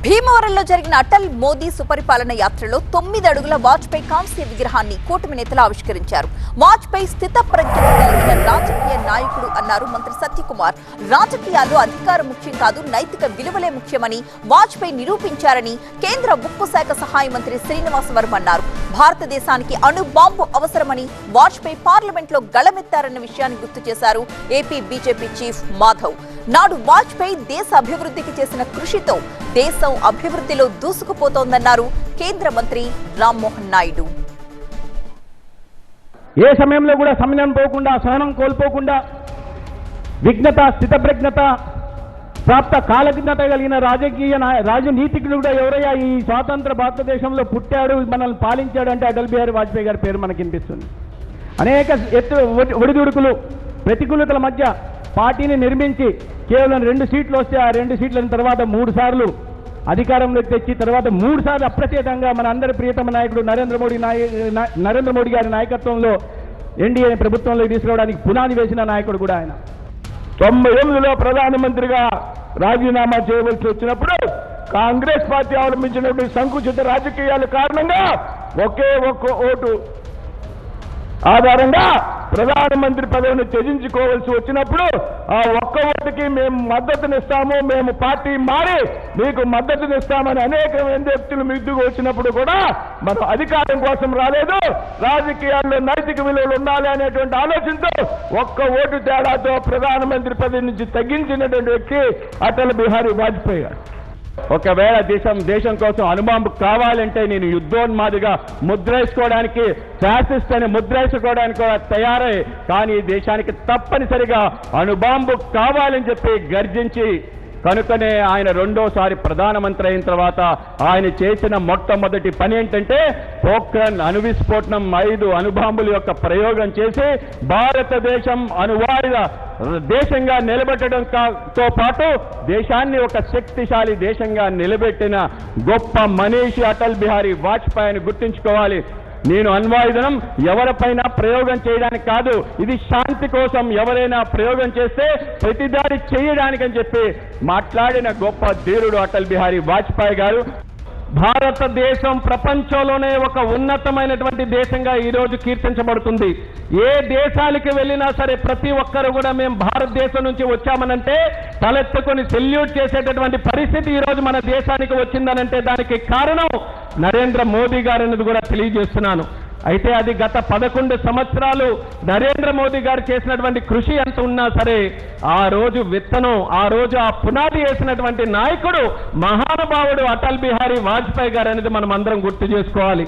భీమవరంలో జరిగిన అటల్ మోదీ సుపరిపాలన యాత్రలో 9 అడుగుల వాజ్పేయి కాంస్య విగ్రహాన్ని కూటమి నేతలు ఆవిష్కరించారు. వాజ్పేయి స్థితప్రజ్ఞత కలిగిన రాజకీయ నాయకుడు అన్నారు మంత్రి సత్యకుమార్. రాజకీయాల్లో అధికారం ముఖ్యం కాదు, నైతిక విలువలే ముఖ్యమని వాజ్పేయి నిరూపించారని కేంద్ర ఉక్కు శాఖ సహాయ మంత్రి శ్రీనివాస్ వర్మ అన్నారు. భారతదేశానికి అణు బాంబు అవసరమని వాజ్పేయి పార్లమెంట్లో గళమెత్తారన్న విషయాన్ని గుర్తు చేశారు ఏపీ బీజేపీ చీఫ్ మాధవ్. నాడు వాజ్పేయి దేశ అభివృద్ధికి చేసిన కృషితో దేశం అభివృద్ధిలో దూసుకుపోతోందన్నారు కేంద్ర మంత్రి రామ్మోహన్ నాయుడు. ఏ సమయంలో కూడా సమయం పోకుండా, సహనం కోల్పోకుండా, విఘ్నత, స్థితప్రజ్ఞత, ప్రాప్త కాలజ్ఞత కలిగిన రాజనీతికుడు కూడా ఎవరయ్యా ఈ స్వాతంత్ర భారతదేశంలో పుట్టాడు, మనల్ని పాలించాడు అంటే అటల్ బిహారీ వాజ్పేయి గారి పేరు మనకి వినిపిస్తుంది. అనేక ఒడిదుడుకులు, ప్రతికూలతల మధ్య పార్టీని నిర్మించి కేవలం 2 సీట్లు వస్తే ఆ 2 సీట్ల తర్వాత 3 సార్లు అధికారంలోకి తెచ్చి తర్వాత 3 సార్లు అప్రతిహతంగా మన అందరి ప్రియతమ నాయకుడు నరేంద్ర మోడీ గారి నాయకత్వంలో ఎన్డీఏ ప్రభుత్వంలో తీసుకురావడానికి పునాది వేసిన నాయకుడు కూడా ఆయన. 98లో ప్రధానమంత్రిగా రాజీనామా చేయవలసి వచ్చినప్పుడు కాంగ్రెస్ పార్టీ అవలంబించినటువంటి సంకుచిత రాజకీయాల కారణంగా ఒకే ఒక్క ఓటు ఆధారంగా ప్రధానమంత్రి పదవిని త్యజించుకోవాల్సి వచ్చినప్పుడు ఆ ఒక్క ఓటుకి మేము మద్దతునిస్తాము, మేము పార్టీ మారి మీకు మద్దతునిస్తామని అనేక వ్యక్తులు మిద్దుకు వచ్చినప్పుడు కూడా మనం అధికారం కోసం రాలేదు, రాజకీయాల్లో నైతిక విలువలు ఉండాలి అనేటువంటి ఆలోచనతో ఒక్క ఓటు తేడాతో ప్రధానమంత్రి పదవి నుంచి తగ్గించినటువంటి వ్యక్తి అటల్ బిహారీ వాజ్పేయి గారు. ఒకవేళ దేశం కోసం అణుబాంబు కావాలంటే నేను యుద్ధోన్మాదిగా ముద్రేసుకోవడానికి, ఫ్యాసిస్ట్ అని ముద్రేసుకోవడానికి కూడా తయారై, కానీ దేశానికి తప్పనిసరిగా అణుబాంబు కావాలని చెప్పి గర్జించి కనుకనే ఆయన 2వ ప్రధానమంత్రి అయిన తర్వాత ఆయన చేసిన మొట్టమొదటి పని ఏంటంటే పోఖ్రాన్ అణు విస్ఫోటనం 5 అణుబాంబుల యొక్క ప్రయోగం చేసి భారతదేశం అణువాయుధ దేశంగా నిలబెట్టడంతో పాటు దేశాన్ని ఒక శక్తిశాలి దేశంగా నిలబెట్టిన గొప్ప మనీషి అటల్ బిహారీ వాజ్పేయి అని గుర్తుంచుకోవాలి. నేను అణ్వాయుధం ఎవరిపైన ప్రయోగం చేయడానికి కాదు, ఇది శాంతి కోసం ఎవరైనా ప్రయోగం చేస్తే ప్రతిదాడి చేయడానికని చెప్పి మాట్లాడిన గొప్ప ధీరుడు అటల్ బిహారీ వాజ్పేయి గారు. భారతదేశం ప్రపంచంలోనే ఒక ఉన్నతమైనటువంటి దేశంగా ఈరోజు కీర్తించబడుతుంది. ఏ దేశానికి వెళ్ళినా సరే ప్రతి ఒక్కరు కూడా మేము భారతదేశం నుంచి వచ్చామనంటే తలెత్తుకొని సెల్యూట్ చేసేటటువంటి పరిస్థితి ఈరోజు మన దేశానికి వచ్చిందనంటే దానికి కారణం నరేంద్ర మోదీ గారు అనేది కూడా తెలియజేస్తున్నాను. అయితే అది గత 11 సంవత్సరాలు నరేంద్ర మోదీ గారు చేసినటువంటి కృషి ఎంత ఉన్నా సరే ఆ రోజు విత్తనం, ఆ రోజు ఆ పునాది వేసినటువంటి నాయకుడు మహానుభావుడు అటల్ బిహారీ వాజ్పేయి గారు అనేది మనం అందరం గుర్తు చేసుకోవాలి.